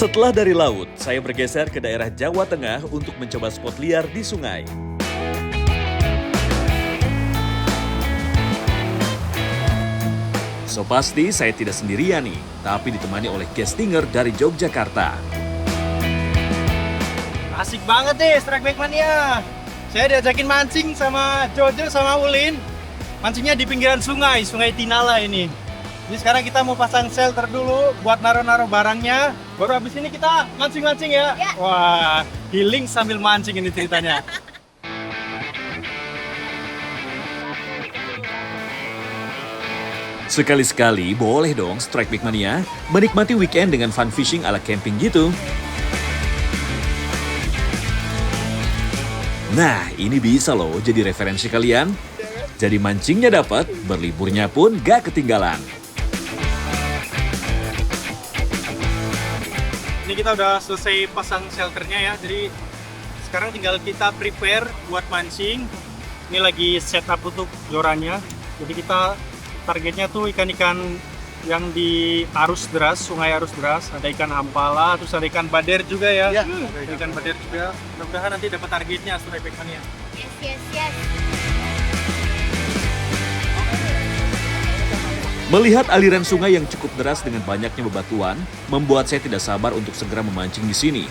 Setelah dari laut, saya bergeser ke daerah Jawa Tengah untuk mencoba spot liar di sungai. So pasti saya tidak sendirian nih, tapi ditemani oleh guestinger dari Yogyakarta. Asik banget nih Strike Back Mania. Saya diajakin mancing sama Jojo sama Ulin. Mancingnya di pinggiran sungai, Sungai Tinala ini. Jadi sekarang kita mau pasang shelter dulu buat naruh-naruh barangnya. Baru habis ini kita mancing-mancing ya. Wah, healing sambil mancing ini ceritanya. Sekali-sekali boleh dong Strike Back Mania menikmati weekend dengan fun fishing ala camping gitu. Nah, ini bisa loh jadi referensi kalian. Jadi mancingnya dapat, berliburnya pun gak ketinggalan. Ini kita udah selesai pasang shelternya ya. Jadi sekarang tinggal kita prepare buat mancing. Ini lagi setup untuk jorannya. Jadi kita targetnya tuh ikan-ikan yang di arus deras, sungai arus deras. Ada ikan ampala, terus ada ikan bader juga ya. Ada ikan bader juga. Mudah-mudahan nanti dapat targetnya Strike Back Mania. Yes. Melihat aliran sungai yang cukup deras dengan banyaknya bebatuan, membuat saya tidak sabar untuk segera memancing di sini.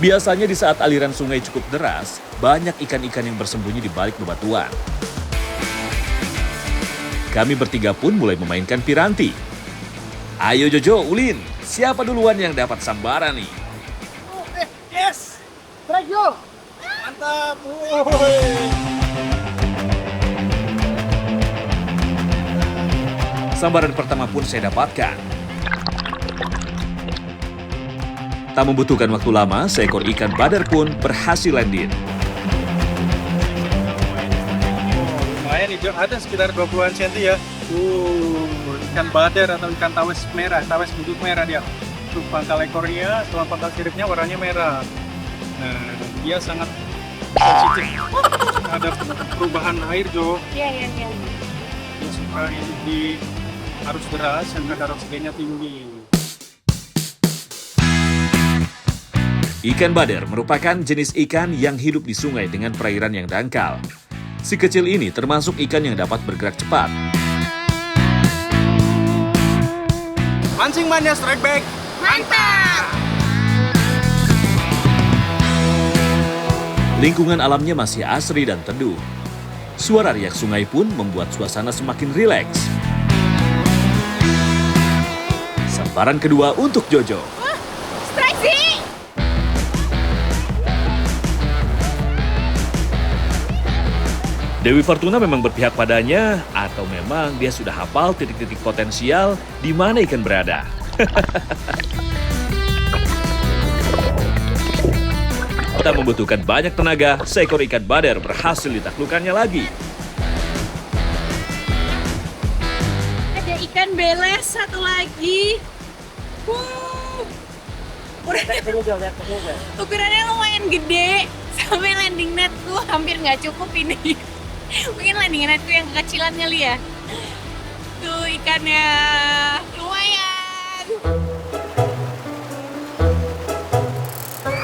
Biasanya di saat aliran sungai cukup deras, banyak ikan-ikan yang bersembunyi di balik bebatuan. Kami bertiga pun mulai memainkan piranti. Ayo Jojo, Ulin, siapa duluan yang dapat sambaran nih? Yes! Strike yo! Mantap! Woy. Sambaran pertama pun saya dapatkan. Tak membutuhkan waktu lama, seekor ikan bader pun berhasil landing. Lumayan nih, Jo. Ada sekitar 20-an cm ya. Ikan bader atau ikan tawes merah, tawes bunduk merah dia. Tuh pangkal ekornya, setelah pangkal siripnya warnanya merah. Nah, dia sangat sensitif. Ada perubahan air, Jo. Iya. Dia suka hidup di arus deras yang kadar oksigennya tinggi. Ikan bader merupakan jenis ikan yang hidup di sungai dengan perairan yang dangkal. Si kecil ini termasuk ikan yang dapat bergerak cepat. Mancing Mania Strike Back. Mantap! Lingkungan alamnya masih asri dan teduh. Suara riak sungai pun membuat suasana semakin rileks. Sambaran kedua untuk Jojo. Strike sih! Dewi Fortuna memang berpihak padanya atau memang dia sudah hafal titik-titik potensial di mana ikan berada. Tak membutuhkan banyak tenaga, seekor ikan bader berhasil ditaklukkannya lagi. Ada ikan beles satu lagi. Ukurannya lumayan gede. Sampai landing netku hampir nggak cukup ini. Mungkin landing netku yang kekecilan kali ya. Tuh ikannya lumayan.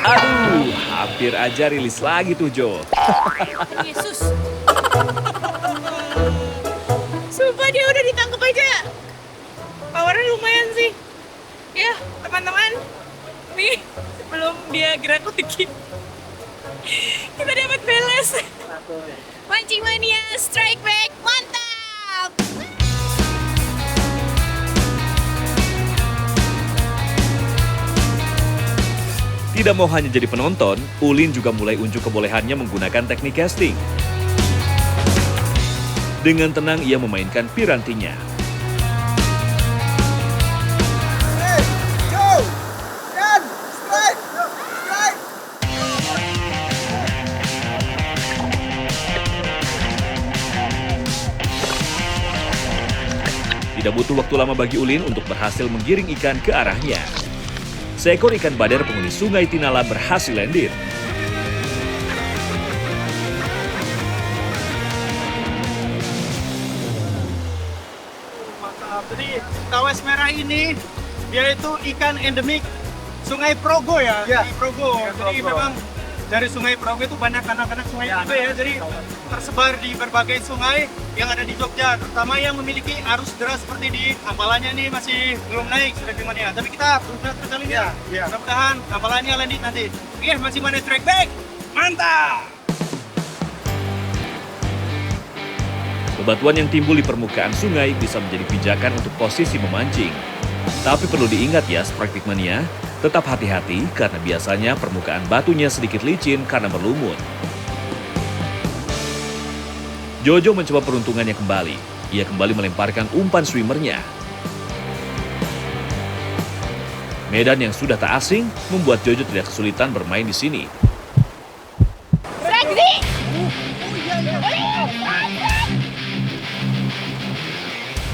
Aduh, hampir aja rilis lagi tuh Jo. Yesus. Sumpah dia udah ditangkap aja. Powernya lumayan sih. Ya, teman-teman. Nih, sebelum dia gerak lagi. Kita dapat beles. Mancing Mania Strike Back. Mantap! Tidak mau hanya jadi penonton, Ulin juga mulai unjuk kebolehannya menggunakan teknik casting. Dengan tenang ia memainkan pirantinya. Tidak butuh waktu lama bagi Ulin untuk berhasil menggiring ikan ke arahnya. Seekor ikan bader penghuni Sungai Tinala berhasil landing. Mantap. Jadi tawes merah ini dia itu ikan endemik Sungai Progo ya. Iya. Sungai Progo. Sungai Jadi Progo. memang dari Sungai Progo itu banyak anak-anak sungai juga ya. Jadi tersebar di berbagai sungai yang ada di Jogja, terutama yang memiliki arus deras seperti di Hampalanya nih masih belum naik sudah gimana. Tapi kita berusaha sekali ya. Mudah-mudahan Hampalanya landing nanti. Oke, masih mana track back. Mantap. Bebatuan yang timbul di permukaan sungai bisa menjadi pijakan untuk posisi memancing. Tapi perlu diingat ya, Praktik Mania, tetap hati-hati karena biasanya permukaan batunya sedikit licin karena berlumut. Jojo mencoba peruntungannya kembali. Ia kembali melemparkan umpan swimmernya. Medan yang sudah tak asing membuat Jojo tidak kesulitan bermain di sini.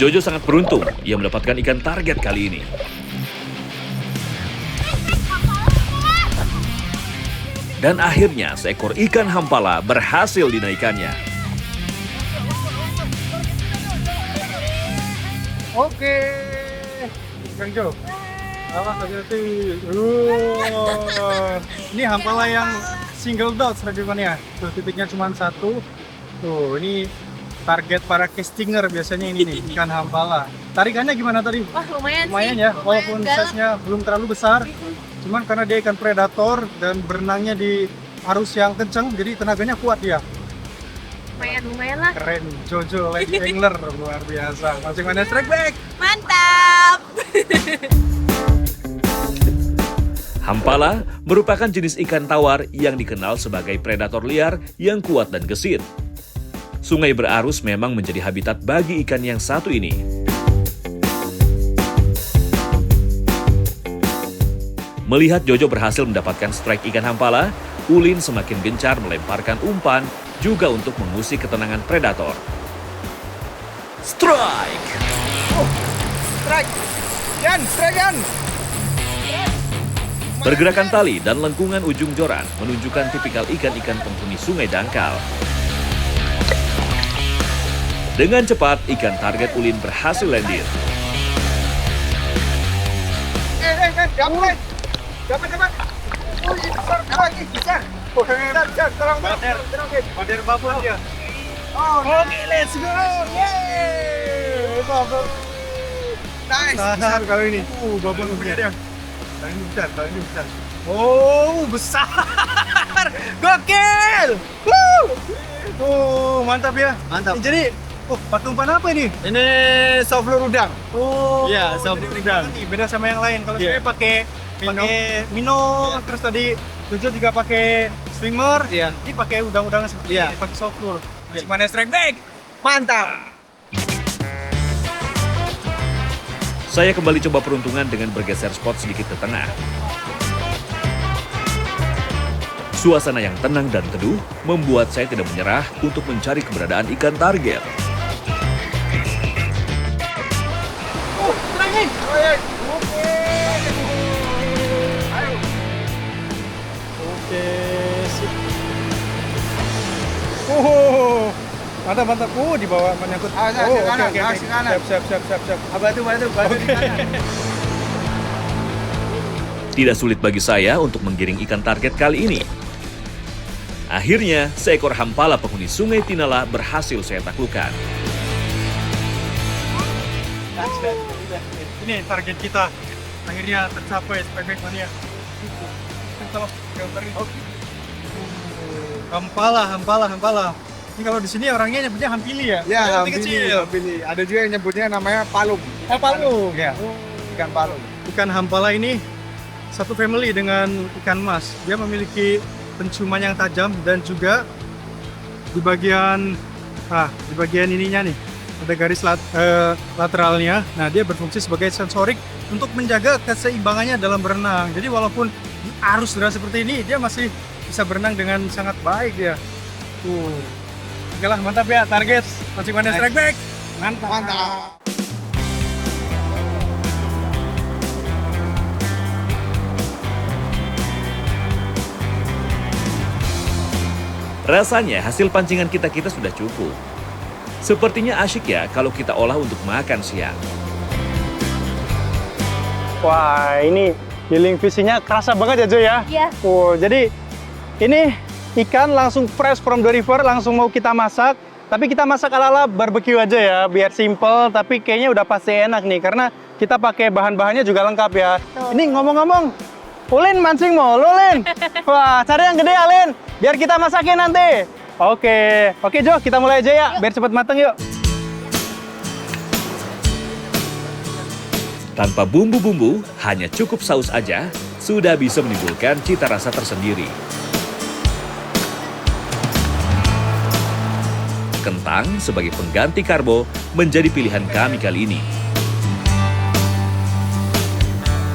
Jojo sangat beruntung, ia mendapatkan ikan target kali ini. Dan akhirnya seekor ikan hampala berhasil dinaikannya. Oke. Kang Jo. Awas hati-hati. Ini hampala yang single dot Mania. Tuh titiknya cuma satu. Tuh, ini target para castinger biasanya ini nih, ikan hampala. Tarikannya gimana tadi? Wah, lumayan Lumayan sih. ya, walaupun Lumayan size-nya belum terlalu besar. Cuman karena dia ikan predator dan berenangnya di arus yang kencang, jadi tenaganya kuat dia. Lumayan lah. Keren, Jojo Lady Angler, luar biasa. Masing mana strike back. Mantap. Hampala merupakan jenis ikan tawar yang dikenal sebagai predator liar yang kuat dan gesit. Sungai berarus memang menjadi habitat bagi ikan yang satu ini. Melihat Jojo berhasil mendapatkan strike ikan hampala, Ulin semakin gencar melemparkan umpan juga untuk mengusik ketenangan predator. Strike! Strike! Strike Yan! Pergerakan tali dan lengkungan ujung joran menunjukkan tipikal ikan-ikan penghuni sungai dangkal. Dengan cepat, ikan target Ulin berhasil landing. Dapat! Oh, besar lagi, besar! Besar, terang Bader babon dia. Oke, let's go! Yeay! Nice! Besar kali ini. Babon punya dia. Kali ini besar. Oh, besar. Gokil. Mantap ya. Mantap. Jadi, pakai umpan apa ini? Ini soft lure udang. Oh, Iya, jadi soft udang. nih, beda sama yang lain. Kalau Iya. saya pakai Mino, terus tadi Jojo juga pakai swimmer. Iya. Ini pakai udang-udangan seperti Iya. ini, pakai soft lure. Iya. Mana strike back? Mantap! Saya kembali coba peruntungan dengan bergeser spot sedikit ke tengah. Suasana yang tenang dan teduh membuat saya tidak menyerah untuk mencari keberadaan ikan target. Oke, sip. Mantap. Di bawah menyangkut. Ke kanan. Siap. Batu di kanan. Tidak sulit bagi saya untuk menggiring ikan target kali ini. Akhirnya, seekor hampala penghuni Sungai Tinala berhasil saya taklukkan. Ini target kita. Akhirnya tercapai Spek Mania. Hampala. Ini kalau di sini orangnya nyebutnya hampili ya? Ya, Hampili kecil. hampili. Ada juga yang nyebutnya namanya palung. Palung. Ya, ikan palung. Ikan hampala ini satu family dengan ikan mas. Dia memiliki penciuman yang tajam dan juga di bagian ininya nih ada garis lateralnya. Nah, dia berfungsi sebagai sensorik untuk menjaga keseimbangannya dalam berenang. Jadi walaupun di arus deras seperti ini, dia masih bisa berenang dengan sangat baik ya. Oke lah, mantap ya target. Masih mana strike back? Mantap. Rasanya hasil pancingan kita sudah cukup. Sepertinya asyik ya kalau kita olah untuk makan siang. Wah, ini Healing fishingnya kerasa banget ya Jo ya? Iya. Oh, jadi ini ikan langsung fresh from the river, langsung mau kita masak. Tapi kita masak ala-ala barbecue aja ya, biar simple. Tapi kayaknya udah pasti enak nih, karena kita pakai bahan-bahannya juga lengkap ya. Betul. Ini ngomong-ngomong, Ulin mancing mau, Ulin. Wah, cari yang gede Alin, biar kita masakin nanti. Oke Jo, kita mulai aja ya, biar cepet mateng yuk. Tanpa bumbu-bumbu, hanya cukup saus aja, sudah bisa menimbulkan cita rasa tersendiri. Kentang sebagai pengganti karbo menjadi pilihan kami kali ini.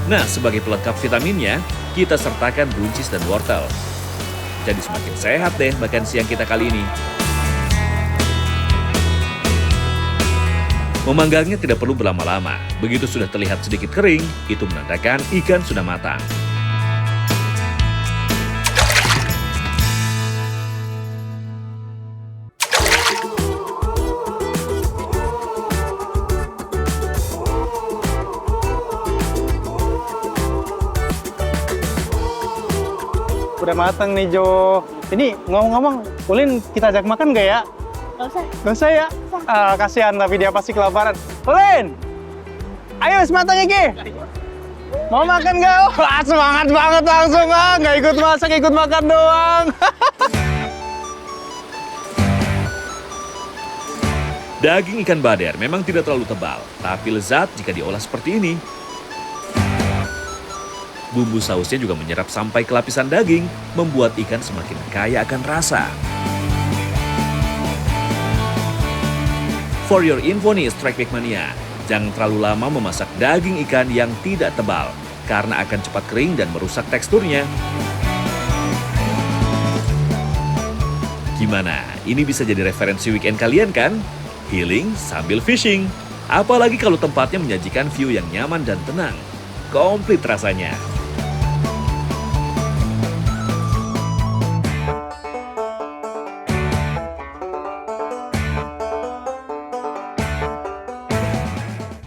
Nah, sebagai pelengkap vitaminnya, kita sertakan buncis dan wortel. Jadi semakin sehat deh makan siang kita kali ini. Memanggangnya tidak perlu berlama-lama. Begitu sudah terlihat sedikit kering, itu menandakan ikan sudah matang. Udah mateng nih Jo. Ini ngomong-ngomong, Ulin kita ajak makan nggak ya? Gak usah. Gak usah ya? Kasihan, tapi dia pasti kelaparan. Ulin! Ayo, sematang Iki! Mau makan nggak? Wah, semangat banget langsung, nggak ikut masak, ikut makan doang. Daging ikan bader memang tidak terlalu tebal, tapi lezat jika diolah seperti ini. Bumbu sausnya juga menyerap sampai ke lapisan daging, membuat ikan semakin kaya akan rasa. For your info nih, Strike Back Mania, jangan terlalu lama memasak daging ikan yang tidak tebal, karena akan cepat kering dan merusak teksturnya. Gimana? Ini bisa jadi referensi weekend kalian kan? Healing sambil fishing. Apalagi kalau tempatnya menyajikan view yang nyaman dan tenang. Komplit rasanya.